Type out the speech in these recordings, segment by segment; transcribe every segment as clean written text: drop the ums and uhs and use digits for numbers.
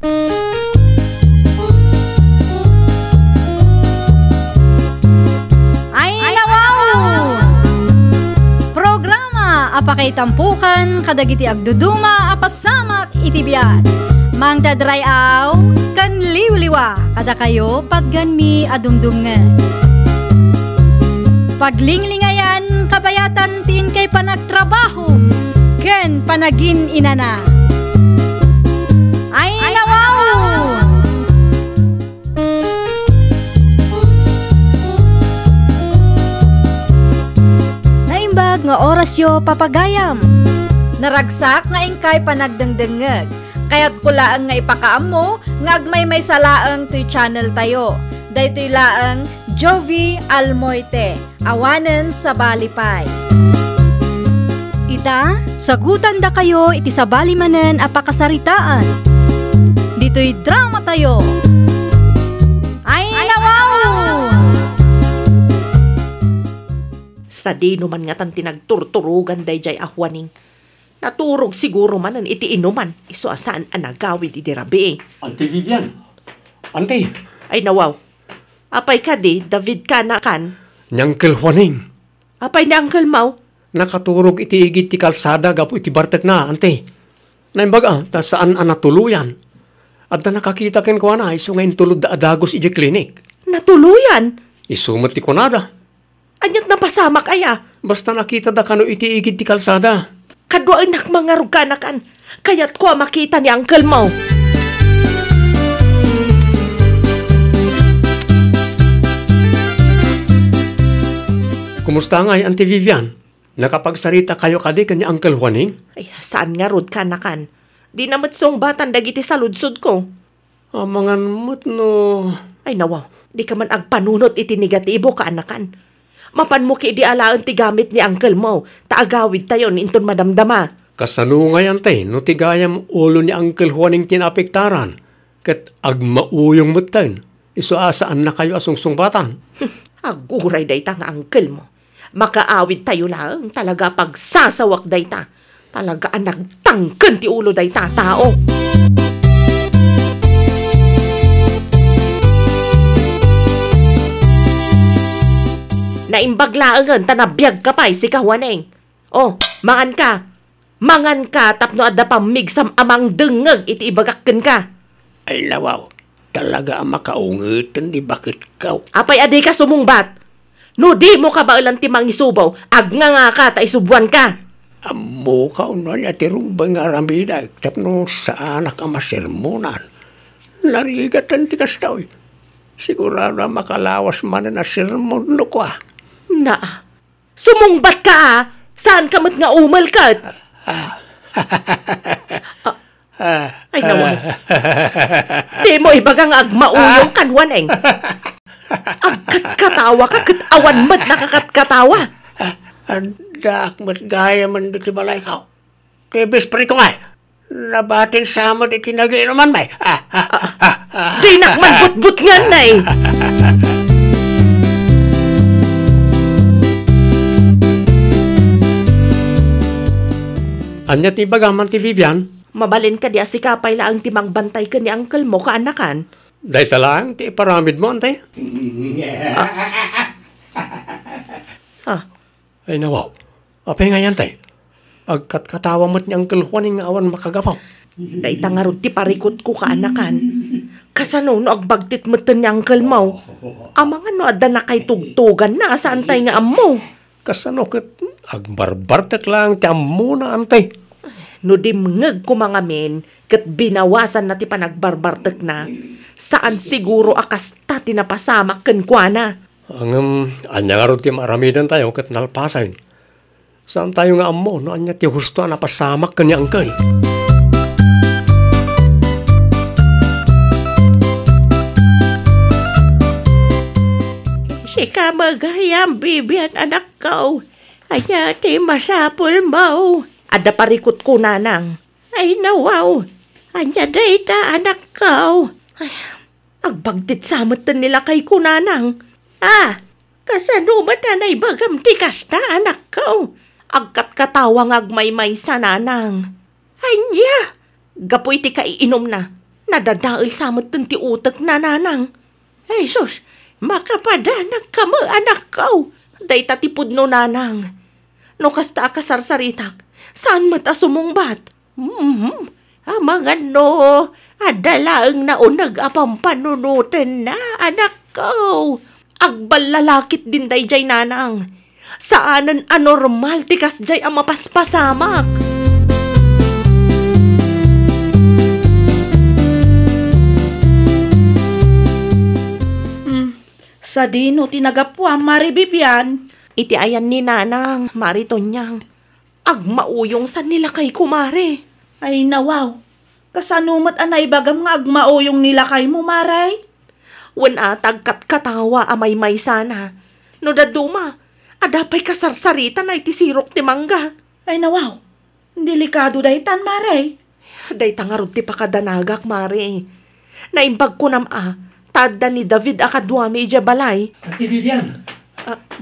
Ay nawaw! Programa apakay tampukan kadagiti agduduma apasamak itibiyat. Mang dadrayaw kan liwliwa kada kayo pagganmi adumdumngan. Paglinglingayan kabayatan tin kay panagtrabaho ken panagin inana. Ay nawaw! Naimbag nga orasyo papagayam. Naragsak nga ingkay panagdengdengeg. Kaya't kulaang nga ipakaam mo nga agmay may salaang to'y channel tayo. Daytoy laang Jovi Almoite, awanen sa Balipay. Ita, sagutan da kayo iti sa balimanen apakasaritaan. Dito'y drama tayo. Ay nawaw! Sa di naman nga tan tinagturturugan dayjay ahwaning. Naturog siguro man ang iti inuman. Iso asaan ang nagawid iti rabi eh. Ante Vivian. Ante. Ay nawaw. Apay ka di, David ka na kan. Nyangkel Juaning. Apay na Uncle Mau. Nakaturog iti igit ti kalsada gapo iti bartek na, ante. Naimbaga, ta saan ang natuluyan. At na nakakita ken ko na, iso ngayon tulod da adagos iti klinik. Natuluyan? Isumot ti kunada. Anyat napasamak aya. Basta nakita da kano iti igit ti kalsada. Kadwa anak mga ruganakan. Kaya't ko makita ni Uncle Mau. Kumusta nga Auntie Vivian? Nakapagsarita kayo kadi kanya Uncle Juaning? Ay, saan nga rod ka nakan? Di na matsong batan dagiti sa ludsod ko. Amangan mo't no... Ay nawaw, di ka man agpanunot iti negatibo ka anakan. Mapan mo ki di alaan ti gamit ni Uncle Mau, taagawid tayo inton madamdama. Kasano nga yan tay, no tigayam ulo ni Uncle Juaning tinapiktaran. Kat agmauyong mo't tayo. Iso asaan na kayo asungsung batan. Aguray dayta nga Uncle mo. Makaawid tayo lang talaga pagsasawak dayta. Talaga ang nagtangken ti ulo dayta tao. Naimbaglaan tanabiyag ka pa si Kawaneng. Oh, mangan ka. Mangan ka tapno adda pamigsam amang dengeg iti ibagakken ka. Ay lawaw, talaga ang makaungitan di bakit kaw. Apay aday ka sumungbat. No di mo ka ba ilang timang isubaw, agnga nga ka ta isubuan ka. Amo ka uno niya tirumbang aramida, tapno sa anak ang masermonan. Narigatan ti kastaw. Sigurado na makalawas man na sermon no ko. Na, sumungbat ka ah. Saan ka mat nga umal ka? Ay nawan. Di mo ibagang agmauyong kanwaneng. Agkat-katawa ka, katawa mat nakakatkatawa. Andak mat gaya man dito balay ka. Tebes pre ko nga. Nabatin sa mo di tinaginuman may. Di nakman but-but nga na eh. Anya ti bagaman ti Vivian? Mabalin ka di asikapay laang timang bantay ka ni Uncle mo kaanakan. Dahil talang ti paramid mo, antay. Ay nawaw. Apay nga yan, tay. Agkat-katawa mo't ni Uncle Juaning nga awan makagapaw. Dahi tangarod ti parikot ko kaanakan. Kasano no agbagtit mo't ni Uncle Mau. Amang ano adda na kay tugtugan na saan tay nga amo. Kasano kat agbarbartek lang ti amo na, antay. No dimngeg ko mga men, kat binawasan na ti panagbarbartek na, saan siguro akas ta tinapasamak ken kuana. Anya nga ron ti maramidan tayo kat nalpasan. Saan tayo nga amo, no anya ti husto na pasamak kanya Uncle. Sika magayam bibian anak ko, anya ti masapul mo. Ada parikot ko nanang. Ay nawaw. Anya dayta anak ko. Ay, agbagtit samatan nila kay kunanang. Kasano matanay bagam ti kasta anak ko. Agkat katawang agmaymay sa nanang. Anya. Gapoy ti kaiinom na. Nadadaol samot ti utak na nanang. Ay sus, makapadanag ka mo anak ko. Day tatipod no nanang. No kasta kasarsaritak, saan mata sumungbat? Mga no, adalaang naunag apang panunutin na anak ko. Agbal lalakit din day jay nanang. Saanan anormal tikas jay ang mapaspasamak. Sa dino tinagapwa, Mari Bibian. Iti ayan ni nanang, Maritonyang. Agmauyong san nila kay kumare. Ay nawaw, kasanumat anay bagam nga agmauyong nila kay mo, Maray. Wan atag katawa amay may sana. No daduma, adapay kasarsarita na iti sirok ti mangga. Ay nawaw, delikado daytan, Maray. Day tangarod ti pakadanagak, Mare. Naimbag ko tadda ni David akadwami ija balay. Ati Vivian,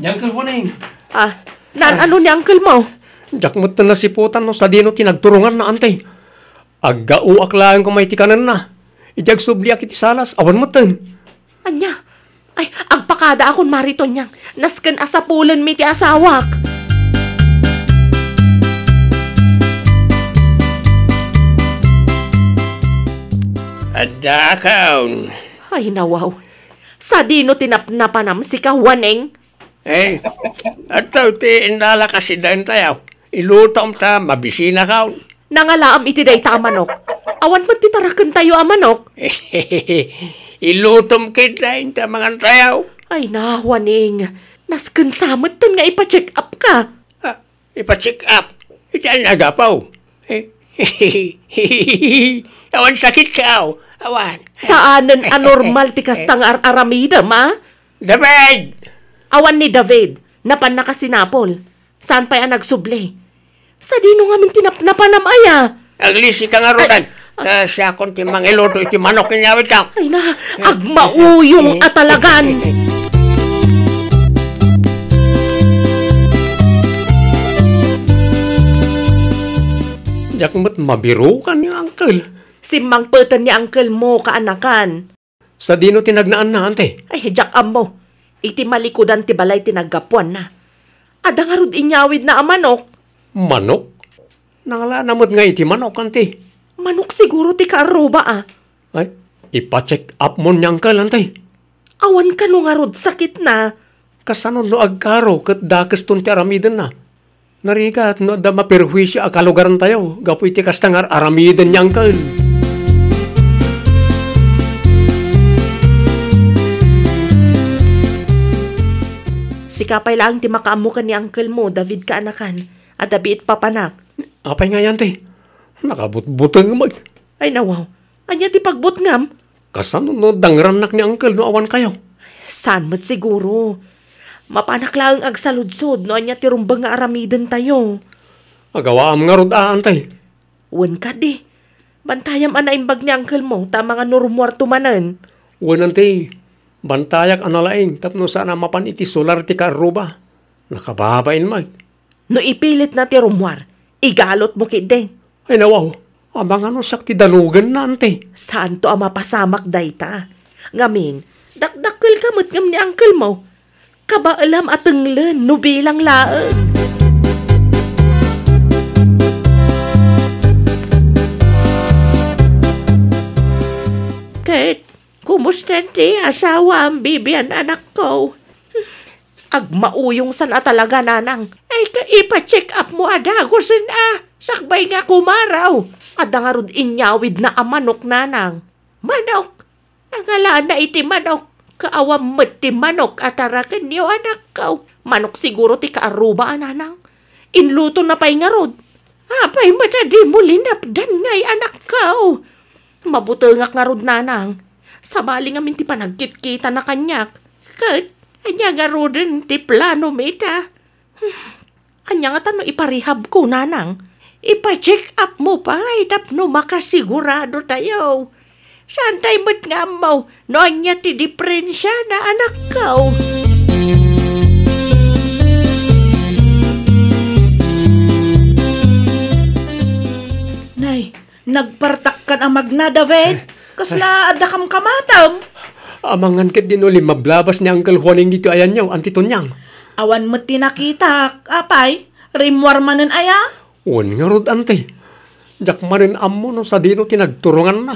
ni Uncle Boning. Ano ni uncle mo? Diyak mo na siputan no sa dino tinagturungan na ante. Agao aklaan ko may tikanan na. Ijag subliak iti salas, awan mo tan. Anya? Ay, agpakada akon Maritonyang. Nasken asapulan mi ti asawak. Adakaon. Ay, nawaw. Sa dino tinapnapanam si kawaneng? Ataw ti indala kasi daan tayo. Ilutom ta, mabisina ka. Nangalaam iti day ta manok. Awan mo titarakan tayo a manok. Ilutom kita ta mga tayo. Ay, nawaneng. Nasken samot tan nga ipa-check up ka. Ipa-check up. Iti ang nagapaw. Awan sakit ka. Awan. Saanan anormal ti kastang aramida, ma? David! Awan ni David, napan na kasinapol. Saan pa'y nagsubli? Sa dino nga min tinapnapanam aya. Aglisi ka nga rodan. Siya kung ti mangiloto iti manok ninyawit ka. Ay na, agmauyong atalagan. Diyak mo't mabiro ka ni uncle. Simang petan ni uncle mo kaanakan. Sa dino tinagnaan na ante. Ay, jakam mo. Iti malikudan ti balay tinagapuan na. Ada nga rod inyawid na amanok. Manok? Nangala namot nga iti manok ante. Manok siguro ti kaaruba Ay, ipa-check up mo niyang ka ante. Awan ka no nga rod sakit na. Kasano no agkaro kat dakas ton ti aramidan na. Narigat no da maperwisya akalugaran tayo. Gapu iti kastangar aramidan niyang ka. Sikapay lang ti makaamukan ni uncle mo, David kaanakan, at dabiit papanak. Apay nga yan, te. Nakabutbutan nga mag. Ay nawaw, anya ti pagbutngam? Kasano no dangranak ni uncle no awan kayo? San mat siguro. Mapanak lang agsaludsod no anya ti rumbang nga aramidan tayo. Agawaam nga rod te. Wan ka di. Bantayam anaimbag ni uncle mo, tama nga nurumuar tumanan. Wanan te. Bantayak analaing tapno sana mapan iti solar ti karuba. Nakababain mag. No ipilit na ti rumuar, igalot mo kiden. Ay nawaw, abang ano sakti dalugan na ante. Saan to ang mapasamak dayta? Ngamin, dakdakkel ka matngam ni uncle mo. Kabaalam at tenglen, no bilang laeng. Kate, kumusta ti asawa ang Bibian anak ko? Agmauyong san talaga nanang. Ay ipa-check up mo adagosin Sakbay nga kumaraw. Ada nga rod inyawid na amanok nanang. Manok. Nangalaan na iti manok. Kaawam met ti manok atarakan niyo anak ko. Manok siguro ti kaaruba nanang. Inluto na pa'y nga rod. Apay matadi mo linapdan ngay anak ko. Mabutengak nga rod nanang. Sabali nga minti pa nagkit-kita na kanyak. Kat, anya nga rodin ti plano mita. Anya nga tano iparihab ko nanang. Ipa-check up mo pa, tapno makasigurado tayo. Saan tayo mo't nga mo, no anya ti diferensya na anak ko. Nay, nagpartak ka na magna, David. Kasla adda kam kamatam. Amangan ket din uli mablabas ni Uncle Juaning dito ayan niyaw, anti Tonyang. Awan mo tinakita, apay, rimwar manen aya. Wan nga rod, ante. Jak manin ammo no sa dino tinagturungan na.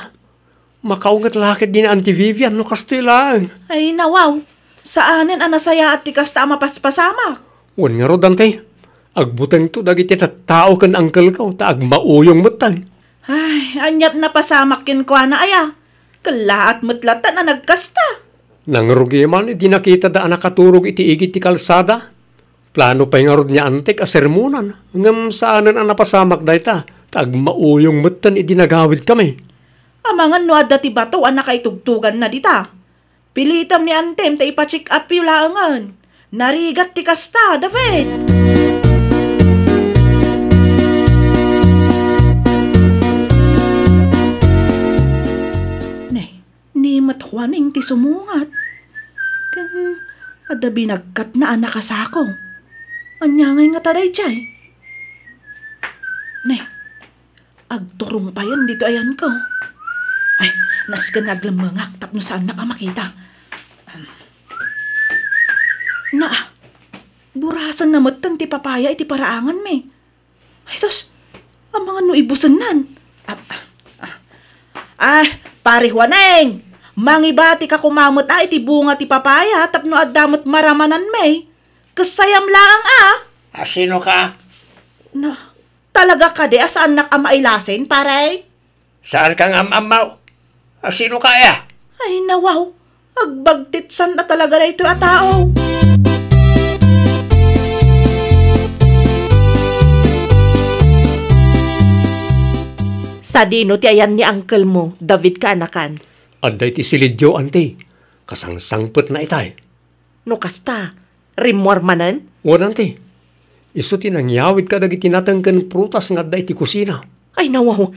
Makaungat lakit din Auntie Vivian no kastilang. Ay nawaw, saanin anasaya at tikas ta mapaspasamak. Wan nga rod, ante. Agbutang to dagiti tattao kan uncle ko, ta agmauyong mutan. Ay, anyat na pasamak kin ko na aya. Kalaat mutlatan na nagkasta. Nangrugi man, di nakita da nakaturog iti igit ti kalsada. Plano pa nga rod niya antek a sermonan. Ngam saanan ang napasamak da ita. Tag mauyong mutan iti nagawid kami. Amangan no adda ti bato ang nakaitugtugan na dita. Pilitam ni Antem ta ipacheck up yung laangan. Narigat ti kasta, David. Ni mathuaning ti sumungat. Kan ada binagkat na anak asako. Anyangay nga taday jay. Ne, agturong pa yan dito ayan ko. Ay, nasgan aglamangak tapno saan na ka makita. Na, burasan na matan ti papaya iti paraangan me. Ay sus, ang mga no ibusan nan. Pari Juaneng! Mangibati ka kumamot iti bunga ti papaya tapno addamot maramanan may. Kasayam laang Sino ka? Na, talaga ka di asaan nakamailasin, paray? Saan kang amamaw? Sino ka ya? Ay nawaw, agbagtitsan na talaga na ito a tao. Sa dino ti ayan ni uncle mo, David Kanakan. Anday ti silidyo, ante. Kasangsangpet na itay. No kasta, rimwar manan? Wan, ante. Iso tinangyawid ka dagi tinatangkan prutas nga da iti kusina. Ay nawaw,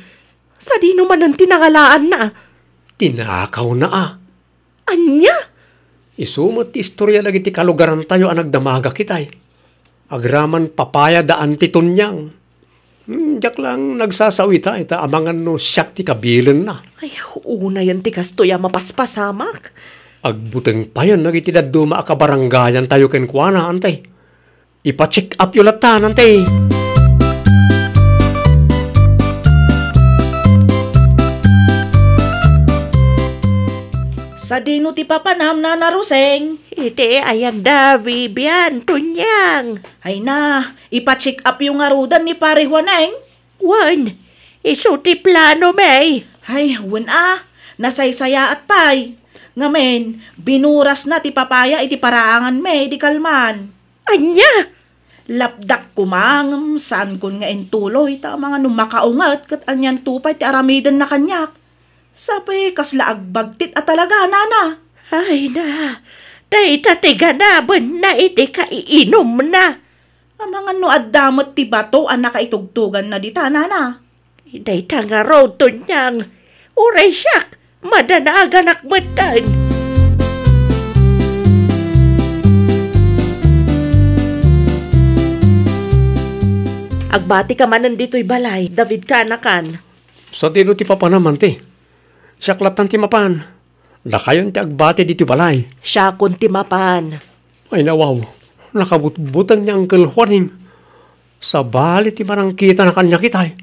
sa dino manan tinangalaan na. Tinakaw na Anya? Iso mo't istorya dagi ti kalugaran tayo ang nagdamaga kitay. Agraman papaya da anti Tonyang. Diyak lang nagsasawita ita amangan no siyak ti kabilan na. Ay, una yan ti kastoya mapaspasamak. Agbuteng pa yan nagitidad duma akabaranggayan tayo kenkwana, ante. Ipa-check up yung latan, ante. Sa dino ti papanam na naruseng. Ite ayan da, Vivian, Tunyang. Ay na, ipacheck up yung arudan ni Pare Juaneng. Wan, iso ti plano may. Ay, wan nasaysaya at pay. Ngamen, binuras na ti papaya iti paraangan may di kalman. Anya? Lapdak kumangam, saan kun nga entuloy, ta mga numakaungat, kat anyan tupay ti aramidan na kanyak. Sabi, kasla agbagtit at talaga, nana. Ay na, day tatiga na, na iti kaiinom na. Ang mga no addamot ti bato, ang nakaitugtugan na dita, nana. Day tanga road to niyang, uray siyak, madanaganak matan. Agbati ka man nandito'y balay, David Kanakan. Sa dino ti papanaman, te. Siyaklatan ti mapan. Dakayon ti agbati dito balay. Siya kun ti mapan. Ay nawaw, nakabutbutan ni Uncle Juaning. Sa bali ti marangkita na kanya kitay.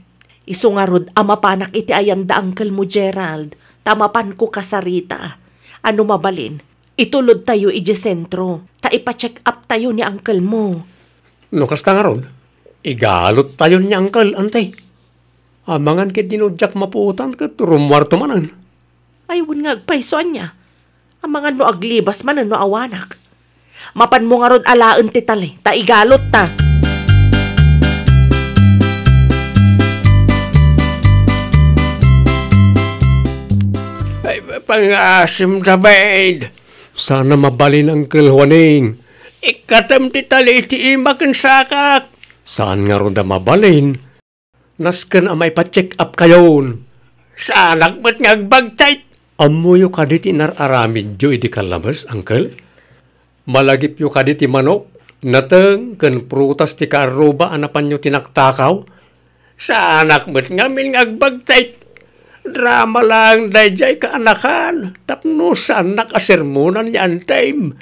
Isungarod amapanak iti ayanda Uncle mo Gerald. Tamapan ko kasarita. Ano mabalin? Itulod tayo iji sentro. Ta ipa-check up tayo ni Uncle mo. No kasta nga ron, igalot tayo ni Uncle, ante. Amangan ket dinudyak mapuutan ket rumwarto manan. Ay, wun nga agpaisoan niya. Ang mga no aglibas man no awanak. Mapan mo nga ron alaen ti tali, ta igalot ta. Ay, pangasim David. Sana mabalin Uncle Juaning. Ikatam ti tali iti imaken sakak. Saan nga ron da mabalin? Nasken amay pa-check up kayon. Saanak ba't nga agbagtay? Amuyo kaditi nararamid jo iti kalabas, Uncle. Malagip yo kaditi manok. Nateng ken prutas ti karuba anapan yo tinaktakaw. Saanak ba't nga min nga agbagtay? Drama lang dayjay kaanakan. Tapno saan nakasermonan niyan time.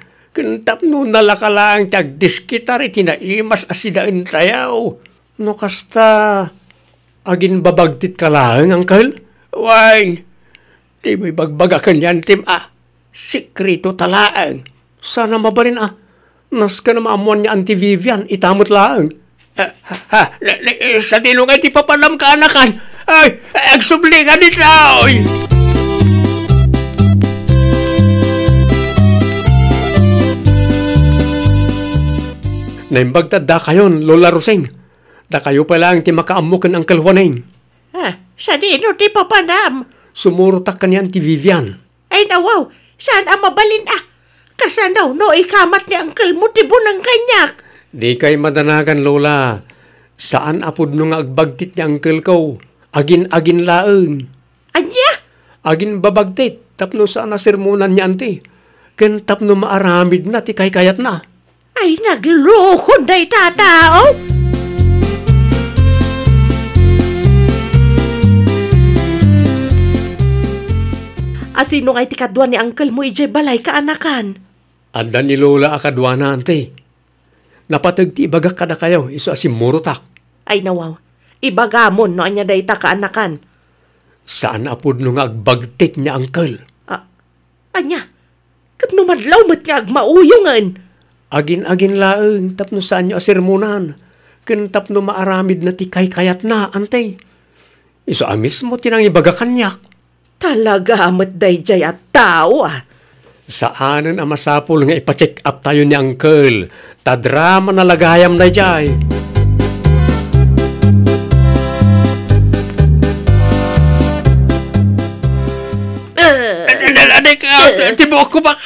Tapno nalakalang tagdiskitar itinaimas asidain tayaw. No kasta agin babagtit ka lang, Uncle? Why? Di mo'y bagbagakan yan, Tim. Sikrito talaan. Sana mabalin Nas ka na maamuan niya Auntie Vivian, itamot lang. Sa tinong ay ti papalam ka anakan. Ay, agsubli ka dito. Naimbagtad da kayon, Lola Roseng. Da kayo pala ang ti makaamukan ang kalwaneng. Sa dino ti papanam? Sumurtak ka niyan ti Vivian. Ay nawaw, saan ang mabalin Kasanaw no ikamat ni Uncle mo ti bunang kanyak. Di kay madanagan, Lola. Saan apod nung agbagtit ni Uncle ko? Agin-agin laeng. Anya? Agin babagtit. Tapno saan na sermonan niya, ante. Ken tapno maaramid na ti kayat na. Ay naglukon day tatao. Asino kay ti kadwa ni Uncle mo ijay balay kaanakan? Adda ni Lola akadwana, ante. Napatag ti ibagak kada kayo, iso asimurutak. Ay nawaw, ibagamon no anya day ta kaanakan. Saan apod nung agbagtit niya, Uncle? Anya, kat numadlaw mat nga agmauyungan. Agin-agin laeng, tapno saan nyo asermonan. Ken tapno maaramid na ti kayat na, ante. Iso mismo tinang ibagakan niyak. Talaga amat day jay at tao Saanan ang masapol nga ipacheck up tayo ni Uncle? Tadrama na lagayam na jay. Tibok ko ba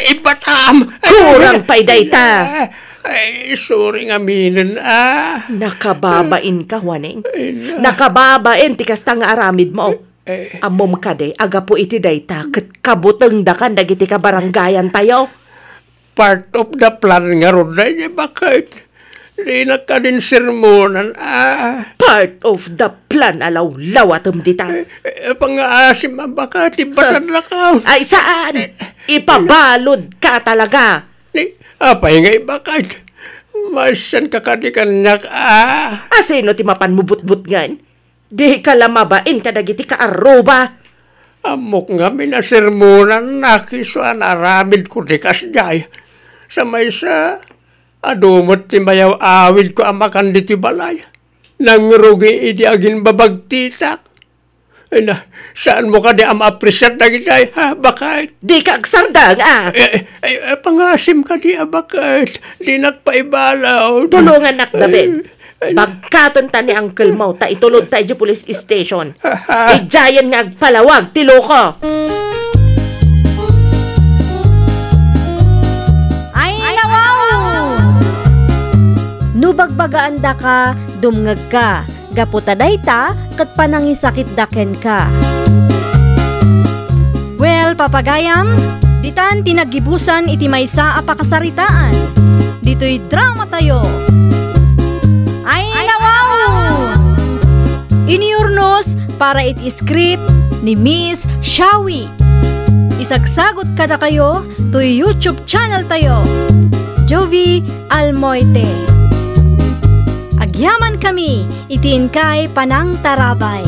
ibatam? Kurang pa'y dayta. Ay, sorry nga minin, Nakababain ka, Waneng. Nakababain, tikas ta nga aramid mo. Amom ka de, aga po iti dayta, kat kabutang da ka, dagiti ka barangayan tayo. Part of the plan nga ron na niya, bakit? Di na ka din sermonan, Part of the plan, alaw-law atom dita. Pang-aasim, bakit? Ibatan na ka. Ay, saan? Ipabalod ka talaga. Apay nga, bakit? Masan ka kanikanyak, Asino ti mapan mo but-but ngan? Di ka lamabain ka dagiti ka aroba. Amok nga minasermonan na kisuan aramid ko di kasjay. Sa may sa adumot ti mayaw awid ko amakan di ti balay. Nangrugi iti agin babagtitak. Na, saan mo ka di ama-appreciate na gitay, bakit? Di ka agsardang, Pangasim ka di, bakit? Di nakpaibalaw. Tulungan nak, David. Bagkatan ta ni Uncle Mo, ta itulod ta di police station. Ijayan nga agpalawag, tiloko. Ay, nawaw! Nubagbagaan da ka, dumngag ka. Gaputa dayta, kat panangisakit daken ka. Well, papagayam, ditan tinagibusan iti maysa a pakasaritaan. Dito'y drama tayo. Ay, nawaw! Iniurnos para iti-script ni Miss Shawi. Isagsagot kada kayo to YouTube channel tayo. Jovi Almoite. Agyaman kami, itin kay Panang Tarabay.